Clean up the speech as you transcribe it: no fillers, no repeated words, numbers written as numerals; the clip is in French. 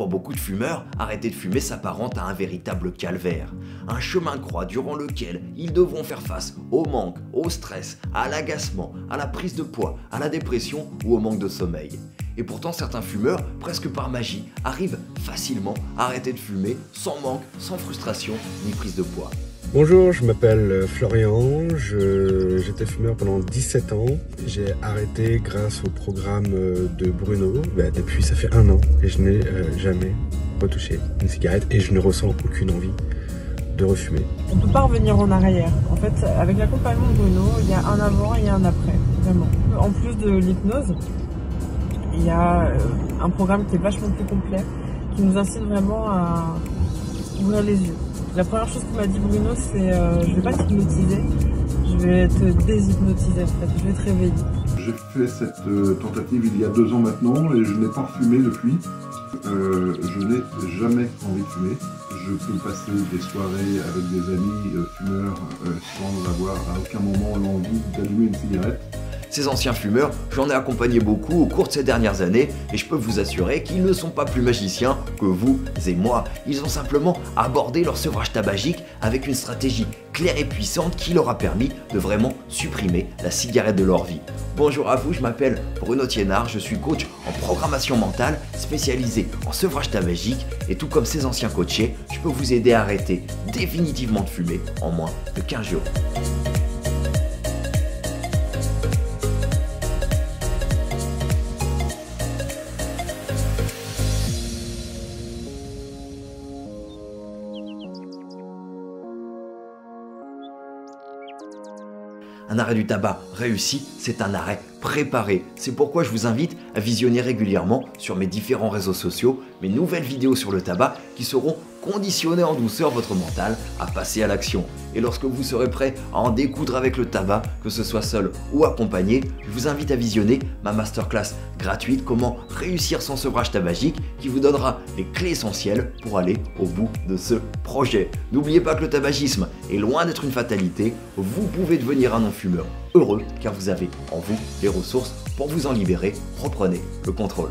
Pour beaucoup de fumeurs, arrêter de fumer s'apparente à un véritable calvaire. Un chemin de croix durant lequel ils devront faire face au manque, au stress, à l'agacement, à la prise de poids, à la dépression ou au manque de sommeil. Et pourtant certains fumeurs, presque par magie, arrivent facilement à arrêter de fumer sans manque, sans frustration ni prise de poids. Bonjour, je m'appelle Florian, j'étais fumeur pendant 17 ans. J'ai arrêté grâce au programme de Bruno. Depuis ça fait 1 an et je n'ai jamais retouché une cigarette et je ne ressens aucune envie de refumer. On ne peut pas revenir en arrière. En fait, avec l'accompagnement de Bruno, il y a un avant et un après, vraiment. En plus de l'hypnose, il y a un programme qui est vachement plus complet, qui nous incite vraiment à ouvrir les yeux. La première chose qu'il m'a dit Bruno, c'est je vais pas t'hypnotiser, je vais te déshypnotiser en fait, je vais te réveiller. J'ai fait cette tentative il y a 2 ans maintenant et je n'ai pas fumé depuis. Je n'ai jamais envie de fumer. Je peux passer des soirées avec des amis fumeurs sans avoir à aucun moment l'envie d'allumer une cigarette. Ces anciens fumeurs, j'en ai accompagné beaucoup au cours de ces dernières années et je peux vous assurer qu'ils ne sont pas plus magiciens que vous et moi. Ils ont simplement abordé leur sevrage tabagique avec une stratégie claire et puissante qui leur a permis de vraiment supprimer la cigarette de leur vie. Bonjour à vous, je m'appelle Bruno Thiénard, je suis coach en programmation mentale spécialisé en sevrage tabagique et tout comme ces anciens coachés, je peux vous aider à arrêter définitivement de fumer en moins de 15 jours. Un arrêt du tabac réussi, c'est un arrêt préparé. C'est pourquoi je vous invite à visionner régulièrement sur mes différents réseaux sociaux mes nouvelles vidéos sur le tabac qui seront conditionner en douceur votre mental à passer à l'action. Et lorsque vous serez prêt à en découdre avec le tabac, que ce soit seul ou accompagné, je vous invite à visionner ma masterclass gratuite Comment réussir son sevrage tabagique qui vous donnera les clés essentielles pour aller au bout de ce projet. N'oubliez pas que le tabagisme est loin d'être une fatalité, vous pouvez devenir un non-fumeur heureux car vous avez en vous les ressources pour vous en libérer. Reprenez le contrôle.